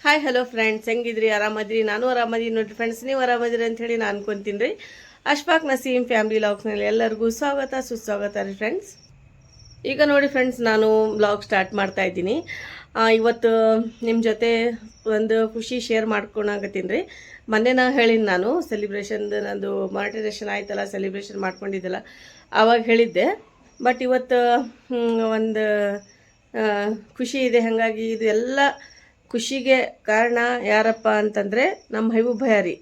Hi hello friends, ಹೆಂಗಿದ್ರಿ? ಆರಾಮದ್ರಿ? ನಾನು ಆರಾಮದೀನಿ ನೋಡ್ರಿ ಫ್ರೆಂಡ್ಸ್. ನೀವು ಆರಾಮದಿರಿ ಅಂತ ಹೇಳಿ ನಾನು ಅನ್ಕೊಂತೀನಿ ರೀ. ಅಶ್ಫಾಕ್ ನಸೀಮ್ ಫ್ಯಾಮಿಲಿ ಲಾಗ್ಸ್ನಲ್ಲಿ ಎಲ್ಲರಿಗೂ ಸ್ವಾಗತ ಸುಸ್ವಾಗತ ರೀ ಫ್ರೆಂಡ್ಸ್. ಈಗ ನೋಡಿ ಫ್ರೆಂಡ್ಸ್, ನಾನು ಬ್ಲಾಗ್ ಸ್ಟಾರ್ಟ್ ಮಾಡ್ತಾ ಇದ್ದೀನಿ. ಇವತ್ತು ನಿಮ್ಮ ಜೊತೆ ಒಂದು ಖುಷಿ ಶೇರ್ ಮಾಡ್ಕೊಳಕತ್ತೀನಿ ರೀ. ಮೊನ್ನೆ ಹೇಳಿನಿ ನಾನು ಸೆಲಿಬ್ರೇಷನ್ದು, ನಂದು ಮಾನಿಟೈಸೇಷನ್ ಆಯ್ತಲ್ಲ, ಸೆಲಿಬ್ರೇಷನ್ ಮಾಡ್ಕೊಂಡಿದ್ದಲ್ಲ, ಆವಾಗ ಹೇಳಿದ್ದೆ. ಬಟ್ ಇವತ್ತು ಒಂದು ಖುಷಿ ಇದೆ. ಹಾಗಾಗಿ ಇದು ಎಲ್ಲ ಖುಷಿಗೆ ಕಾರಣ ಯಾರಪ್ಪ ಅಂತಂದರೆ ನಮ್ಮ ಹೈಬು ಭಯಾರಿ.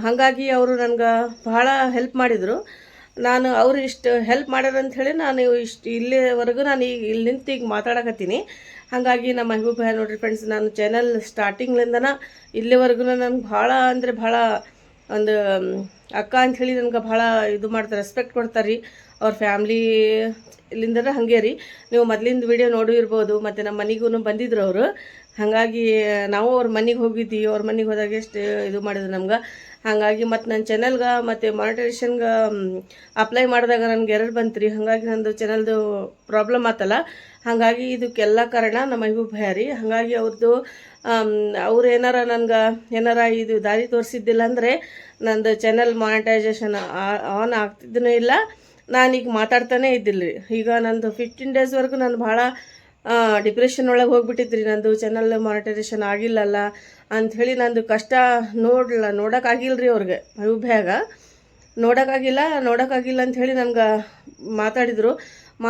ಹಾಗಾಗಿ ಅವರು ನನಗೆ ಬಹಳ ಹೆಲ್ಪ್ ಮಾಡಿದರು. ನಾನು ಅವರು ಇಷ್ಟು ಹೆಲ್ಪ್ ಮಾಡ್ಯಾರ ಅಂಥೇಳಿ ನಾನು ಇಲ್ಲಿವರೆಗೂ ನಾನು ಇಲ್ಲಿ ನಿಂತು ಈಗ ಮಾತಾಡಕತ್ತೀನಿ. ಹಾಗಾಗಿ ನಮ್ಮ ಹೈಬು ಭಯ ನೋಡ್ರಿ ಫ್ರೆಂಡ್ಸ್, ನಾನು ಚಾನಲ್ ಸ್ಟಾರ್ಟಿಂಗ್ಲಿಂದನ ಇಲ್ಲಿವರೆಗೂ ನನಗೆ ಭಾಳ ಅಂದರೆ ಭಾಳ ಒಂದು ಅಕ್ಕ ಅಂಥೇಳಿ ನನಗೆ ಭಾಳ ಇದು ಮಾಡ್ತಾರೆ, ರೆಸ್ಪೆಕ್ಟ್ ಕೊಡ್ತಾರೆ ರೀ. ಅವ್ರ ಫ್ಯಾಮ್ಲಿ ಇಲ್ಲಿಂದ ಹಾಗೆ ರೀ. ನೀವು ಮೊದಲಿಂದ ವಿಡಿಯೋ ನೋಡಿರ್ಬೋದು, ಮತ್ತು ನಮ್ಮ ಮನೆಗೂ ಬಂದಿದ್ರು ಅವರು. ಹಾಗಾಗಿ ನಾವು ಅವ್ರ ಮನೆಗೆ ಹೋಗಿದ್ವಿ. ಅವ್ರ ಮನೆಗೆ ಹೋದಾಗ ಎಷ್ಟು ಇದು ಮಾಡಿದ್ರು ನಮ್ಗೆ. ಹಾಗಾಗಿ ಮತ್ತು ನನ್ನ ಚಾನಲ್ಗೆ ಮತ್ತು ಮಾನಿಟೈಸೇಷನ್ಗೆ ಅಪ್ಲೈ ಮಾಡಿದಾಗ ನನಗೆ ಎರರ್ ಬಂತು ರೀ. ಹಾಗಾಗಿ ನಂದು ಚಾನಲ್ದು ಪ್ರಾಬ್ಲಮ್ ಆತಲ್ಲ. ಹಾಗಾಗಿ ಇದಕ್ಕೆಲ್ಲ ಕಾರಣ ನಮ್ಮ ಮೈಬೂಬ್ ಭಯ ರೀ. ಹಾಗಾಗಿ ಅವ್ರದ್ದು ಅವ್ರು ಏನಾರ ಇದು ದಾರಿ ತೋರಿಸಿದ್ದಿಲ್ಲ ಅಂದರೆ ನಂದು ಚಾನಲ್ ಮಾನಿಟೈಸೇಷನ್ ಆನ್ ಆಗ್ತಿದ್ದೂ ಇಲ್ಲ, ನಾನೀಗ ಮಾತಾಡ್ತಾನೇ ಇದ್ದಿಲ್ಲ ರೀ. ಈಗ ನಂದು 15 ಡೇಸ್ವರೆಗೂ ನಾನು ಭಾಳ ಡಿಪ್ರೆಷನ್ ಒಳಗೆ ಹೋಗ್ಬಿಟ್ಟಿದ್ರಿ. ನಂದು ಚಾನಲ್ ಮಾನಿಟೈಸೇಷನ್ ಆಗಿಲ್ಲಲ್ಲ ಅಂಥೇಳಿ ನಂದು ಕಷ್ಟ ನೋಡೋಕ್ಕಾಗಿಲ್ಲ ರೀ. ಅವ್ರಿಗೆ ಅಭಿಭ್ಯಾಗ ನೋಡೋಕ್ಕಾಗಿಲ್ಲ ಅಂಥೇಳಿ ನನಗೆ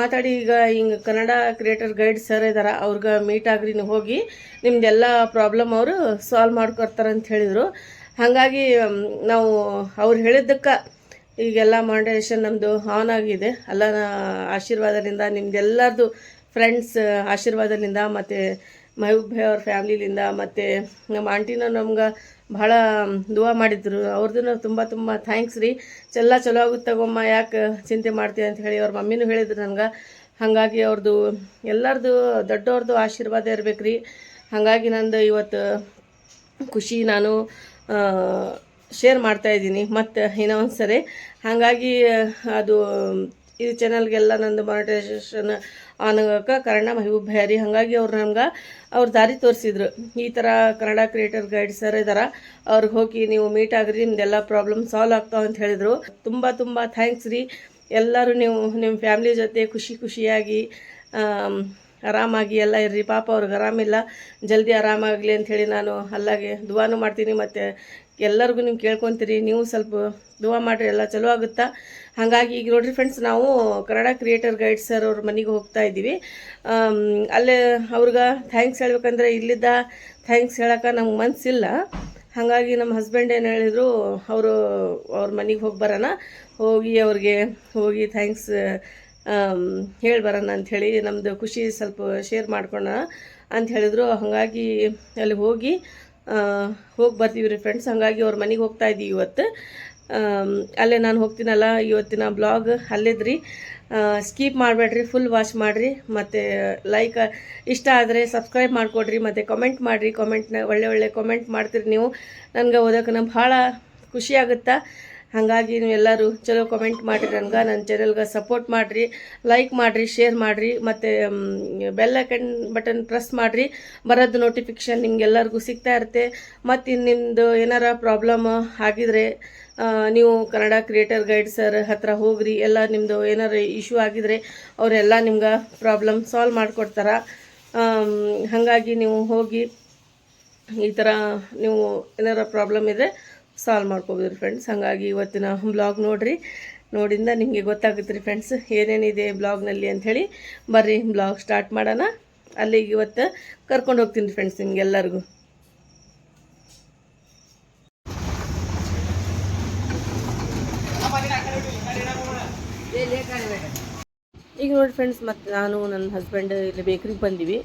ಮಾತಾಡಿ ಈಗ ಹಿಂಗೆ ಕನ್ನಡ ಕ್ರಿಯೇಟರ್ ಗೈಡ್ ಸರ್ ಇದ್ದಾರೆ, ಅವ್ರಿಗೆ ಮೀಟ್ ಆಗ್ರಿ, ನೀವು ಹೋಗಿ ನಿಮ್ದೆಲ್ಲ ಪ್ರಾಬ್ಲಮ್ ಅವರು ಸಾಲ್ವ್ ಮಾಡ್ಕೊಡ್ತಾರೆ ಅಂತ ಹೇಳಿದರು. ಹಾಗಾಗಿ ನಾವು ಅವ್ರು ಹೇಳಿದ್ದಕ್ಕೆ ಈಗೆಲ್ಲ ಮಾನಿಟೈಸೇಷನ್ ನಮ್ಮದು ಆನ್ ಆಗಿದೆ. ಎಲ್ಲ ಆಶೀರ್ವಾದದಿಂದ, ನಿಮ್ದೆಲ್ಲರದು ಫ್ರೆಂಡ್ಸ್ ಆಶೀರ್ವಾದದಿಂದ, ಮತ್ತು ಮಹಬೂಬ್ ಭಾಯ್ ಅವ್ರ ಫ್ಯಾಮ್ಲಿಲಿಂದ, ಮತ್ತು ನಮ್ಮ ಆಂಟಿನೂ ನಮ್ಗೆ ಭಾಳ ದುವಾ ಮಾಡಿದ್ರು. ಅವ್ರದ್ದು ತುಂಬ ಥ್ಯಾಂಕ್ಸ್ ರೀ. ಚಲೋ ಆಗುತ್ತೆ ತಗೊಮ್ಮ, ಯಾಕೆ ಚಿಂತೆ ಮಾಡ್ತೀವಿ ಅಂತ ಹೇಳಿ ಅವ್ರ ಮಮ್ಮಿನೂ ಹೇಳಿದ್ರು ನನಗೆ. ಹಾಗಾಗಿ ಅವ್ರದ್ದು ಎಲ್ಲರದು ದೊಡ್ಡವ್ರದ್ದು ಆಶೀರ್ವಾದ ಇರ್ಬೇಕು ರೀ. ಹಾಗಾಗಿ ನಂದು ಇವತ್ತು ಖುಷಿ ನಾನು ಶೇರ್ ಮಾಡ್ತಾಯಿದ್ದೀನಿ ಮತ್ತು ಇನ್ನೂ ಒಂದು ಸರಿ. ಹಾಗಾಗಿ ಅದು ಈ ಚಾನಲ್ಗೆಲ್ಲ ನಂದು ಮಾನಿಟೈಸೇಷನ್ ಆಗೋಕ್ಕೆ ಕಾರಣ ಮಹಬೂಬ್ ಭಯಾರಿ. ಹಾಗಾಗಿ ಅವ್ರು ನಮ್ಗೆ ಅವ್ರು ದಾರಿ ತೋರಿಸಿದ್ರು. ಈ ಥರ ಕನ್ನಡ ಕ್ರಿಯೇಟರ್ ಗೈಡ್ ಸರ್ ಇದ್ದಾರೆ, ಅವ್ರಿಗೆ ಹೋಗಿ ನೀವು ಮೀಟ್ ಆಗ್ರಿ, ನಿಮ್ದೆಲ್ಲ ಪ್ರಾಬ್ಲಮ್ ಸಾಲ್ವ್ ಆಗ್ತಾವೆ ಅಂತ ಹೇಳಿದರು. ತುಂಬ ಥ್ಯಾಂಕ್ಸ್ ರೀ. ಎಲ್ಲರೂ ನೀವು ನಿಮ್ಮ ಫ್ಯಾಮ್ಲಿ ಜೊತೆ ಖುಷಿಯಾಗಿ ಆರಾಮಾಗಿ ಎಲ್ಲ ಇರ್ರಿ. ಪಾಪ ಅವ್ರಿಗೆ ಆರಾಮಿಲ್ಲ, ಜಲ್ದಿ ಆರಾಮಾಗಲಿ ಅಂಥೇಳಿ ನಾನು ಅಲ್ಲಾಗೆ ದುವಾನು ಮಾಡ್ತೀನಿ. ಮತ್ತು ಎಲ್ಲರಿಗೂ ನೀವು ಕೇಳ್ಕೊತೀರಿ, ನೀವು ಸ್ವಲ್ಪ ದುವಾ ಮಾಡಿರಿ, ಎಲ್ಲ ಚಲೋ ಆಗುತ್ತಾ. ಹಾಗಾಗಿ ಈಗ ನೋಡ್ರಿ ಫ್ರೆಂಡ್ಸ್, ನಾವು ಕನ್ನಡ ಕ್ರಿಯೇಟರ್ ಗೈಡ್ ಸರ್ ಅವ್ರ ಮನೆಗೆ ಹೋಗ್ತಾ ಇದ್ದೀವಿ. ಅಲ್ಲೇ ಅವ್ರಿಗೆ ಥ್ಯಾಂಕ್ಸ್ ಹೇಳ್ಬೇಕಂದ್ರೆ ಇಲ್ಲಿದ್ದ ಥ್ಯಾಂಕ್ಸ್ ಹೇಳೋಕೆ ನಮ್ಗೆ ಮನಸ್ಸಿಲ್ಲ. ಹಾಗಾಗಿ ನಮ್ಮ ಹಸ್ಬೆಂಡ್ ಏನು ಹೇಳಿದರು, ಅವ್ರ ಮನೆಗೆ ಬರೋಣ, ಹೋಗಿ ಥ್ಯಾಂಕ್ಸ್ ಹೇಳಿ ಬರೋಣ ಅಂಥೇಳಿ, ನಮ್ಮದು ಖುಷಿ ಸ್ವಲ್ಪ ಶೇರ್ ಮಾಡ್ಕೊಳ್ಳೋಣ ಅಂತ ಹೇಳಿದರು. ಹಾಗಾಗಿ ಅಲ್ಲಿ ಹೋಗಿ ಬರ್ತೀವಿ ರೀ ಫ್ರೆಂಡ್ಸ್. ಹಾಗಾಗಿ ಅವ್ರ ಮನೆಗೆ ಹೋಗ್ತಾ ಇದ್ದೀವಿ ಇವತ್ತು. ಅಲ್ಲೇ ನಾನು ಹೋಗ್ತೀನಲ್ಲ, ಇವತ್ತಿನ ಬ್ಲಾಗ್ ಅಲ್ಲೇದ್ರಿ. ಸ್ಕಿಪ್ ಮಾಡಬೇಡ್ರಿ, ಫುಲ್ ವಾಚ್ ಮಾಡಿರಿ. ಮತ್ತು ಲೈಕ್ ಇಷ್ಟ ಆದರೆ ಸಬ್ಸ್ಕ್ರೈಬ್ ಮಾಡಿಕೊಡ್ರಿ, ಮತ್ತು ಕಮೆಂಟ್ ಮಾಡಿರಿ. ಒಳ್ಳೆ ಕಮೆಂಟ್ ಮಾಡ್ತೀರಿ ನೀವು, ನನಗೆ ಓದೋಕೆ ಭಾಳ ಖುಷಿ ಆಗುತ್ತಾ. ಹಾಗಾಗಿ ನೀವೆಲ್ಲರೂ ಚಲೋ ಕಮೆಂಟ್ ಮಾಡಿರಿ, ನನಗೆ ನನ್ನ ಚಾನಲ್ಗೆ ಸಪೋರ್ಟ್ ಮಾಡಿರಿ, ಲೈಕ್ ಮಾಡಿರಿ, ಶೇರ್ ಮಾಡಿರಿ, ಮತ್ತು ಬೆಲ್ ಐಕನ್ ಬಟನ್ ಪ್ರೆಸ್ ಮಾಡಿರಿ. ಬರೋದು ನೋಟಿಫಿಕೇಷನ್ ನಿಮಗೆಲ್ಲರಿಗೂ ಸಿಗ್ತಾ ಇರುತ್ತೆ. ಮತ್ತು ನಿಮ್ಮದು ಏನಾರ ಪ್ರಾಬ್ಲಮ್ ಆಗಿದರೆ ನೀವು ಕನ್ನಡ ಕ್ರಿಯೇಟರ್ ಗೈಡ್ ಸರ್ ಹತ್ರ ಹೋಗ್ರಿ. ಎಲ್ಲ ನಿಮ್ಮದು ಏನಾರು ಇಶ್ಯೂ ಆಗಿದರೆ ಅವರೆಲ್ಲ ನಿಮ್ಗೆ ಪ್ರಾಬ್ಲಮ್ ಸಾಲ್ವ್ ಮಾಡಿಕೊಡ್ತಾರೆ. ಹಾಗಾಗಿ ನೀವು ಹೋಗಿ ಈ ಥರ ನೀವು ಏನಾರ ಪ್ರಾಬ್ಲಮ್ ಇದ್ದರೆ ಸಾಲ್ವ್ ಮಾಡ್ಕೋಬೋದು ಫ್ರೆಂಡ್ಸ್. ಹಾಗಾಗಿ ಇವತ್ತಿನ ಬ್ಲಾಗ್ ನೋಡಿಂದ ನಿಮಗೆ ಗೊತ್ತಾಗುತ್ತೆ ರೀ ಫ್ರೆಂಡ್ಸ್, ಏನೇನಿದೆ ಬ್ಲಾಗ್ನಲ್ಲಿ ಅಂಥೇಳಿ. ಬರ್ರಿ ಬ್ಲಾಗ್ ಸ್ಟಾರ್ಟ್ ಮಾಡೋಣ. ಅಲ್ಲಿಗೆ ಇವತ್ತು ಕರ್ಕೊಂಡು ಹೋಗ್ತೀನಿ ರೀ ಫ್ರೆಂಡ್ಸ್ ನಿಮಗೆಲ್ಲರಿಗೂ. ಈಗ ನೋಡಿ ಫ್ರೆಂಡ್ಸ್, ಮತ್ತು ನಾನು ನನ್ನ ಹಸ್ಬೆಂಡ್ ಇಲ್ಲಿ ಬೇಕ್ರಿಗೆ ಬಂದೀವಿ.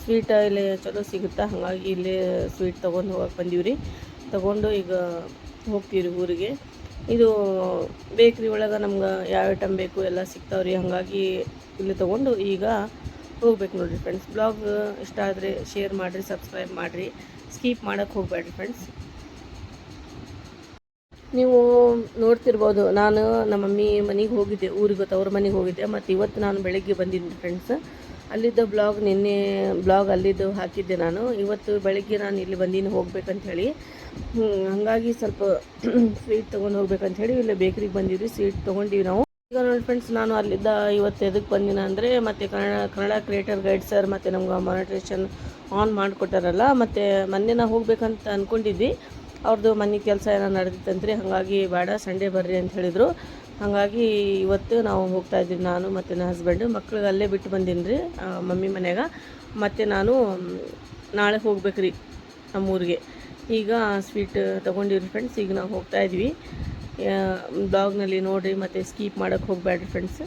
ಸ್ವೀಟ್ ಇಲ್ಲಿ ಚಲೋ ಸಿಗುತ್ತಾ, ಹಾಗಾಗಿ ಇಲ್ಲಿ ಸ್ವೀಟ್ ತೊಗೊಂಡು ಹೋಗಕ್ಕೆ ಬಂದೀವಿ ರೀ. ತೊಗೊಂಡು ಈಗ ಹೋಗ್ತೀವಿ ರೀ ಊರಿಗೆ. ಇದು ಬೇಕ್ರಿ ಒಳಗೆ ನಮ್ಗೆ ಯಾವ ಐಟಮ್ ಬೇಕು ಎಲ್ಲ ಸಿಗ್ತಾವೆ ರೀ. ಹಾಗಾಗಿ ಇಲ್ಲಿ ತೊಗೊಂಡು ಈಗ ಹೋಗ್ಬೇಕು ನೋಡಿರಿ ಫ್ರೆಂಡ್ಸ್. ಬ್ಲಾಗ್ ಇಷ್ಟ ಆದರೆ ಶೇರ್ ಮಾಡಿರಿ, ಸಬ್ಸ್ಕ್ರೈಬ್ ಮಾಡಿರಿ, ಸ್ಕಿಪ್ ಮಾಡೋಕ್ಕೆ ಹೋಗಬೇಡ್ರಿ ಫ್ರೆಂಡ್ಸ್. ನೀವು ನೋಡ್ತಿರ್ಬೋದು, ನಾನು ನಮ್ಮ ಮಮ್ಮಿ ಮನೆಗೆ ಹೋಗಿದ್ದೆ, ಊರಿಗೆ ಅವ್ರ ಮನೆಗೆ ಹೋಗಿದ್ದೆ. ಮತ್ತು ಇವತ್ತು ನಾನು ಬೆಳಗ್ಗೆ ಬಂದಿದ್ದೀನಿ ಫ್ರೆಂಡ್ಸ್. ಅಲ್ಲಿದ್ದ ನಿನ್ನೆ ಬ್ಲಾಗ್ ಅಲ್ಲಿದ್ದು ಹಾಕಿದ್ದೆ ನಾನು. ಇವತ್ತು ಬೆಳಗ್ಗೆ ನಾನು ಇಲ್ಲಿ ಬಂದೀನಿ ಹೋಗ್ಬೇಕಂತ ಹೇಳಿ. ಹಾಗಾಗಿ ಸ್ವಲ್ಪ ಸ್ವೀಟ್ ತೊಗೊಂಡು ಹೋಗ್ಬೇಕಂತ ಇಲ್ಲಿ ಬೇಕ್ರಿಗೆ ಬಂದಿದ್ವಿ, ಸ್ವೀಟ್ ತೊಗೊಂಡಿವಿ ನಾವು. ಈಗ ನೋಡಿ ಫ್ರೆಂಡ್ಸ್, ನಾನು ಅಲ್ಲಿದ್ದ ಇವತ್ತು ಎದಕ್ಕೆ ಬಂದಿನ ಅಂದರೆ ಮತ್ತು ಕನ್ನಡ ಕ್ರಿಯೇಟರ್ ಗೈಡ್ ಸರ್ ಮತ್ತು ನಮ್ಗೆ ಮಾನಿಟ್ರೇಷನ್ ಆನ್ ಮಾಡಿಕೊಟ್ಟಾರಲ್ಲ, ಮತ್ತು ಮೊನ್ನೆ ನಾವು ಹೋಗ್ಬೇಕಂತ ಅಂದ್ಕೊಂಡಿದ್ವಿ. ಅವ್ರದ್ದು ಮನೆ ಕೆಲಸ ಏನೋ ನಡೆದಿತ್ತಂತ್ರಿ, ಹಾಗಾಗಿ ಬೇಡ ಸಂಡೇ ಬರ್ರಿ ಅಂತ ಹೇಳಿದರು. ಹಾಗಾಗಿ ಇವತ್ತು ನಾವು ಹೋಗ್ತಾ ಇದ್ದೀವಿ, ನಾನು ಮತ್ತು ನನ್ನ ಹಸ್ಬೆಂಡು. ಮಕ್ಳಿಗೆ ಅಲ್ಲೇ ಬಿಟ್ಟು ಬಂದೀನಿ ರೀ ಮಮ್ಮಿ ಮನೆಯಾಗ. ಮತ್ತು ನಾನು ನಾಳೆ ಹೋಗ್ಬೇಕ್ರಿ ನಮ್ಮೂರಿಗೆ. ಈಗ ಸ್ವೀಟ್ ತೊಗೊಂಡಿವ್ರಿ ಫ್ರೆಂಡ್ಸ್. ಈಗ ನಾವು ಹೋಗ್ತಾ ಇದ್ವಿ. ಬ್ಲಾಗ್ನಲ್ಲಿ ನೋಡಿರಿ ಮತ್ತು ಸ್ಕೀಪ್ ಮಾಡೋಕ್ಕೆ ಹೋಗಬೇಡ್ರಿ ಫ್ರೆಂಡ್ಸ್.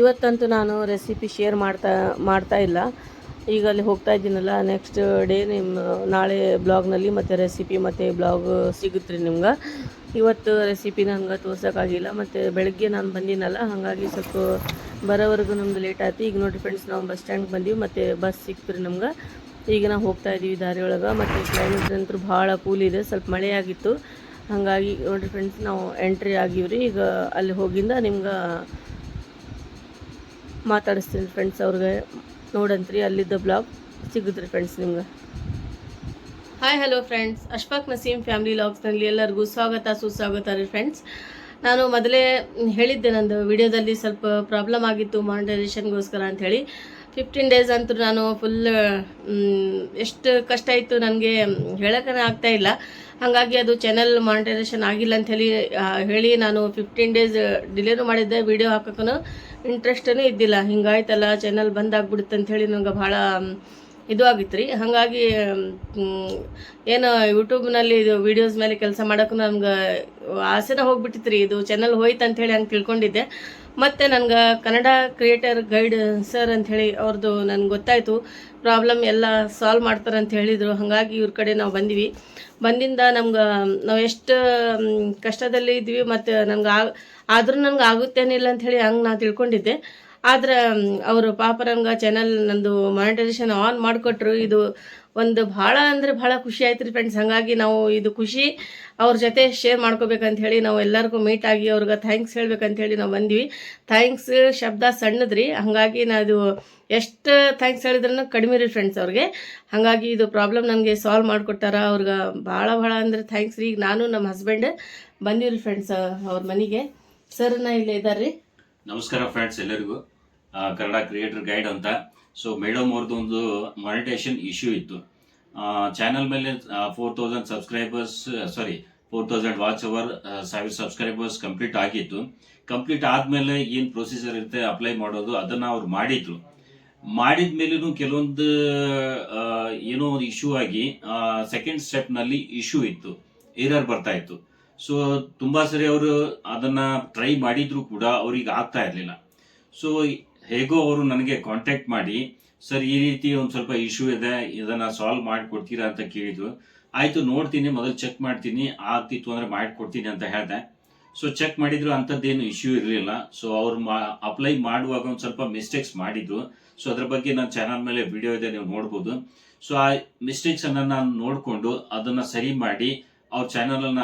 ಇವತ್ತಂತೂ ನಾನು ರೆಸಿಪಿ ಶೇರ್ ಮಾಡ್ತಾ ಇಲ್ಲ. ಈಗ ಅಲ್ಲಿ ಹೋಗ್ತಾ ಇದ್ದೀನಲ್ಲ, ನೆಕ್ಸ್ಟ್ ಡೇ ನಾಳೆ ಬ್ಲಾಗ್ನಲ್ಲಿ ಮತ್ತು ರೆಸಿಪಿ ಮತ್ತು ಬ್ಲಾಗ್ ಸಿಗುತ್ತೆ ರೀ ನಿಮ್ಗೆ. ಇವತ್ತು ರೆಸಿಪಿ ನಂಗೆ ತೋರ್ಸೋಕ್ಕಾಗಿಲ್ಲ, ಮತ್ತು ಬೆಳಗ್ಗೆ ನಾನು ಬಂದಿನಲ್ಲ, ಹಾಗಾಗಿ ಸ್ವಲ್ಪ ಬರೋವರೆಗೂ ನಮ್ದು ಲೇಟ್ ಆಯ್ತು. ಈಗ ನೋಡಿರಿ ಫ್ರೆಂಡ್ಸ್, ನಾವು ಬಸ್ ಸ್ಟ್ಯಾಂಡ್ಗೆ ಬಂದೀವಿ ಮತ್ತು ಬಸ್ ಸಿಕ್ತು ರೀ ನಮ್ಗೆ. ಈಗ ನಾವು ಹೋಗ್ತಾ ಇದ್ದೀವಿ ದಾರಿ ಒಳಗೆ. ಮತ್ತು ಕ್ಲೈಮೇಟ್ ಅಂತೂ ಭಾಳ ಕೂಲ್ ಇದೆ, ಸ್ವಲ್ಪ ಮಳೆ ಆಗಿತ್ತು. ಹಾಗಾಗಿ ನೋಡಿರಿ ಫ್ರೆಂಡ್ಸ್, ನಾವು ಎಂಟ್ರಿ ಆಗಿವ್ರಿ. ಈಗ ಅಲ್ಲಿ ಹೋಗಿಂದ ನಿಮ್ಗೆ ಮಾತಾಡಿಸ್ತೀನಿ ಫ್ರೆಂಡ್ಸ್. ಅವ್ರಿಗೆ ನೋಡಂತ್ರಿ ಅಲ್ಲಿದ್ದ ಬ್ಲಾಗ್ ಸಿಗುತ್ರಿ ಫ್ರೆಂಡ್ಸ್ ನಿಮ್ಗೆ. Hi hello friends, Ashfaq Naseem family ಲಾಗ್ಸ್ನಲ್ಲಿ ಎಲ್ಲರಿಗೂ ಸ್ವಾಗತ ಸುಸ್ವಾಗತ ರೀ ಫ್ರೆಂಡ್ಸ್. ನಾನು ಮೊದಲೇ ಹೇಳಿದ್ದೆ, ನಂದು ವಿಡಿಯೋದಲ್ಲಿ ಸ್ವಲ್ಪ ಪ್ರಾಬ್ಲಮ್ ಆಗಿತ್ತು ಮಾನಿಟೈಸೇಷನ್ಗೋಸ್ಕರ ಅಂಥೇಳಿ. 15 ಡೇಸ್ ಅಂತೂ ನಾನು ಫುಲ್ ಎಷ್ಟು ಕಷ್ಟ ಇತ್ತು ನನಗೆ ಹೇಳೋಕ್ಕೇ ಆಗ್ತಾಯಿಲ್ಲ. ಹಾಗಾಗಿ ಅದು ಚಾನಲ್ ಮಾನಿಟೈಸೇಷನ್ ಆಗಿಲ್ಲ ಅಂಥೇಳಿ ಹೇಳಿ ನಾನು 15 ಡೇಸ್ ಡಿಲೇನು ಮಾಡಿದ್ದೆ. ವೀಡಿಯೋ ಹಾಕೋಕ್ಕೂ ಇಂಟ್ರೆಸ್ಟೂ ಇದ್ದಿಲ್ಲ. ಹಿಂಗಾಯ್ತಲ್ಲ, ಚಾನಲ್ ಬಂದ್ ಆಗ್ಬಿಡುತ್ತೆ ಅಂಥೇಳಿ ನನಗೆ ಭಾಳ ಇದು ಆಗಿತ್ತು ರೀ. ಹಾಗಾಗಿ ಏನು ಯೂಟ್ಯೂಬ್ನಲ್ಲಿ ಇದು ವೀಡಿಯೋಸ್ ಮೇಲೆ ಕೆಲಸ ಮಾಡೋಕ್ಕೂ ನಮ್ಗೆ ಆಸೆನ ಹೋಗ್ಬಿಟ್ಟಿತ್ತು ರೀ. ಇದು ಚಾನಲ್ ಹೋಯ್ತು ಅಂಥೇಳಿ ಹಂಗೆ ತಿಳ್ಕೊಂಡಿದ್ದೆ. ಮತ್ತು ನನಗೆ ಕನ್ನಡ ಕ್ರಿಯೇಟರ್ ಗೈಡ್ ಸರ್ ಅಂಥೇಳಿ ಅವ್ರದ್ದು ನನಗೆ ಗೊತ್ತಾಯಿತು, ಪ್ರಾಬ್ಲಮ್ ಎಲ್ಲ ಸಾಲ್ವ್ ಮಾಡ್ತಾರೆ ಅಂತ ಹೇಳಿದರು. ಹಾಗಾಗಿ ಇವ್ರ ಕಡೆ ನಾವು ಬಂದಿಂದ ನಮ್ಗೆ ನಾವು ಎಷ್ಟು ಕಷ್ಟದಲ್ಲಿ ಇದ್ವಿ, ಮತ್ತು ಆದರೂ ನನಗೆ ಆಗುತ್ತೇನಿಲ್ಲ ಅಂಥೇಳಿ ಹಂಗೆ ನಾನು ತಿಳ್ಕೊಂಡಿದ್ದೆ. ಆದ್ರೆ ಅವರು ಪಾಪ ನಂಗೆ ಚಾನಲ್ ನಂದು ಮಾನಿಟೈಸೇಷನ್ ಆನ್ ಮಾಡಿಕೊಟ್ರು. ಇದು ಒಂದು ಭಾಳ ಅಂದರೆ ಭಾಳ ಖುಷಿ ಆಯ್ತು ರೀ ಫ್ರೆಂಡ್ಸ್. ಹಾಗಾಗಿ ನಾವು ಇದು ಖುಷಿ ಅವ್ರ ಜೊತೆ ಶೇರ್ ಮಾಡ್ಕೋಬೇಕಂತ ಹೇಳಿ ನಾವು ಎಲ್ಲರಿಗೂ ಮೀಟ್ ಆಗಿ ಅವ್ರಿಗೆ ಥ್ಯಾಂಕ್ಸ್ ಹೇಳ್ಬೇಕಂತೇಳಿ ನಾವು ಬಂದ್ವಿ. ಥ್ಯಾಂಕ್ಸ್ ಶಬ್ದ ಸಣ್ಣದ್ರಿ, ಹಾಗಾಗಿ ಅದು ಎಷ್ಟು ಥ್ಯಾಂಕ್ಸ್ ಹೇಳಿದ್ರೂ ಕಡಿಮೆ ರೀ ಫ್ರೆಂಡ್ಸ್ ಅವ್ರಿಗೆ. ಹಾಗಾಗಿ ಇದು ಪ್ರಾಬ್ಲಮ್ ನನಗೆ ಸಾಲ್ವ್ ಮಾಡಿಕೊಟ್ಟಾರ. ಅವ್ರಿಗೆ ಭಾಳ ಅಂದರೆ ಥ್ಯಾಂಕ್ಸ್ ರೀ. ಈಗ ನಾನು ನಮ್ಮ ಹಸ್ಬೆಂಡ್ ಬಂದಿವ್ರಿ ಫ್ರೆಂಡ್ಸ್ ಅವ್ರ ಮನೆಗೆ. ಸರ್ನ ಇಲ್ಲೇ ಇದ್ದಾರೆ ರೀ. ನಮಸ್ಕಾರ ಫ್ರೆಂಡ್ಸ್ ಎಲ್ಲರಿಗೂ. ಕನ್ನಡ ಕ್ರಿಯೇಟರ್ ಗೈಡ್ ಅಂತ. ಸೊ ಮೇಡಮ್ ಅವ್ರದ್ದು ಒಂದು ಮಾನಿಟೇಷನ್ ಇಶ್ಯೂ ಇತ್ತು. ಚಾನಲ್ ಮೇಲೆ 4000 subscribers 4000 watch hour 1000 subscribers complete ಆಗಿತ್ತು. ಕಂಪ್ಲೀಟ್ ಆದಮೇಲೆ ಏನು ಪ್ರೊಸೀಜರ್ ಇರುತ್ತೆ ಅಪ್ಲೈ ಮಾಡೋದು, ಅದನ್ನು ಅವ್ರು ಮಾಡಿದ್ಮೇಲೂ ಕೆಲವೊಂದು ಏನೋ ಒಂದು ಇಶ್ಯೂ ಆಗಿ ಸೆಕೆಂಡ್ ಸ್ಟೆಪ್ನಲ್ಲಿ ಇಶ್ಯೂ ಇತ್ತು, ಎರರ್ ಬರ್ತಾ ಇತ್ತು. ಸೊ ತುಂಬಾ ಸರಿ ಅವರು ಅದನ್ನ ಟ್ರೈ ಮಾಡಿದ್ರು ಕೂಡ ಅವ್ರಿಗೆ ಆಗ್ತಾ ಇರಲಿಲ್ಲ. ಸೊ ಹೇಗೋ ಅವರು ನನಗೆ ಕಾಂಟ್ಯಾಕ್ಟ್ ಮಾಡಿ, ಸರ್ ಈ ರೀತಿ ಒಂದು ಸ್ವಲ್ಪ ಇಶ್ಯೂ ಇದೆ, ಇದನ್ನ ಸಾಲ್ವ್ ಮಾಡಿಕೊಡ್ತೀರಾ ಅಂತ ಕೇಳಿದ್ರು. ಆಯ್ತು ನೋಡ್ತೀನಿ, ಮೊದಲು ಚೆಕ್ ಮಾಡ್ತೀನಿ, ಆಗ್ತಿತ್ತು ಅಂದ್ರೆ ಮಾಡಿಕೊಡ್ತೀನಿ ಅಂತ ಹೇಳಿದೆ. ಸೊ ಚೆಕ್ ಮಾಡಿದ್ರು, ಅಂಥದ್ದೇನು ಇಶ್ಯೂ ಇರಲಿಲ್ಲ. ಸೊ ಅವ್ರು ಅಪ್ಲೈ ಮಾಡುವಾಗ ಒಂದು ಸ್ವಲ್ಪ ಮಿಸ್ಟೇಕ್ಸ್ ಮಾಡಿದ್ರು. ಸೊ ಅದ್ರ ಬಗ್ಗೆ ನನ್ನ ಚಾನಲ್ ಮೇಲೆ ವಿಡಿಯೋ ಇದೆ, ನೀವು ನೋಡ್ಬೋದು. ಸೊ ಆ ಮಿಸ್ಟೇಕ್ಸ್ ಅನ್ನ ನಾನು ನೋಡಿಕೊಂಡು ಅದನ್ನ ಸರಿ ಮಾಡಿ ಅವ್ರ ಚಾನಲ್ ಅನ್ನ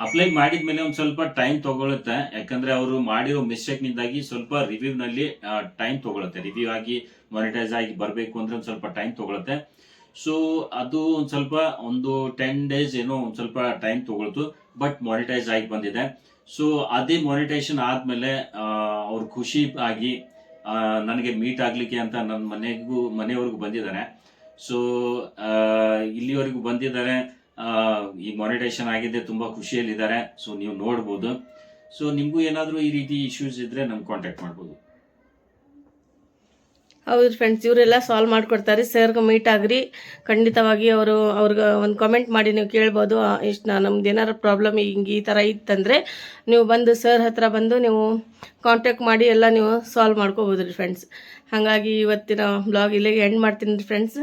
ಅಪ್ಲೈ ಮಾಡಿದ್ಮೇಲೆ ಒಂದು ಸ್ವಲ್ಪ ಟೈಮ್ ತಗೊಳುತ್ತೆ. ಯಾಕಂದ್ರೆ ಅವರು ಮಾಡಿರೋ ಮಿಸ್ಟೇಕ್ ನಿಂದಾಗಿ ಸ್ವಲ್ಪ ರಿವ್ಯೂ ನಲ್ಲಿ ಟೈಮ್ ತಗೊಳುತ್ತೆ. ರಿವ್ಯೂ ಆಗಿ ಮಾನಿಟೈಸ್ ಆಗಿ ಬರಬೇಕು ಅಂದ್ರೆ ಒಂದು ಸ್ವಲ್ಪ ಟೈಮ್ ತಗೊಳುತ್ತೆ. ಸೊ ಅದು ಒಂದು ಸ್ವಲ್ಪ 10 ಡೇಸ್ ಏನೋ ಒಂದು ಸ್ವಲ್ಪ ಟೈಮ್ ತಗೊಳ್ತು, ಬಟ್ ಮಾನಿಟೈಸ್ ಆಗಿ ಬಂದಿದೆ. ಸೊ ಅದೇ ಮಾನಿಟೈಸೇಷನ್ ಆದ್ಮೇಲೆ ಅವ್ರು ಖುಷಿ ಆಗಿ ನನಗೆ ಮೀಟ್ ಆಗ್ಲಿಕ್ಕೆ ಅಂತ ನನ್ನ ಮನೆಯವರೆಗೂ ಬಂದಿದ್ದಾರೆ. ಸೊ ಇಲ್ಲಿವರೆಗೂ ಬಂದಿದ್ದಾರೆ. ಈ ಮಾನಿಟೈಸೇಷನ್ ಆಗಿದೆ, ತುಂಬಾ ಖುಷಿಯಲ್ಲಿದ್ದಾರೆ. ಸೊ ನೀವು ನೋಡ್ಬೋದು. ಸೊ ನಿಮ್ಗೂ ಏನಾದರೂ ಈ ರೀತಿ ಇಶ್ಯೂಸ್ ಇದ್ರೆ ನಮ್ಗೆ ಕಾಂಟ್ಯಾಕ್ಟ್ ಮಾಡ್ಬೋದು. ಹೌದು ಫ್ರೆಂಡ್ಸ್, ಇವರೆಲ್ಲ ಸಾಲ್ವ್ ಮಾಡಿಕೊಡ್ತಾರೆ. ಸರ್ಗೆ ಮೀಟ್ ಆಗ್ರಿ, ಖಂಡಿತವಾಗಿ ಅವ್ರಿಗೆ ಒಂದು ಕಾಮೆಂಟ್ ಮಾಡಿ ನೀವು ಕೇಳ್ಬೋದು. ಇಷ್ಟು ನಮ್ದು ಏನಾರು ಪ್ರಾಬ್ಲಮ್ ಹಿಂಗೆ ಈ ಥರ ಇತ್ತಂದರೆ ನೀವು ಬಂದು ಸರ್ ಹತ್ರ ಬಂದು ನೀವು ಕಾಂಟ್ಯಾಕ್ಟ್ ಮಾಡಿ ಎಲ್ಲ ನೀವು ಸಾಲ್ವ್ ಮಾಡ್ಕೋಬೋದು ರೀ ಫ್ರೆಂಡ್ಸ್. ಹಾಗಾಗಿ ಇವತ್ತಿನ ಬ್ಲಾಗ್ ಇಲ್ಲಿಗೆ ಎಂಡ್ ಮಾಡ್ತೀನಿ ರೀ ಫ್ರೆಂಡ್ಸ್.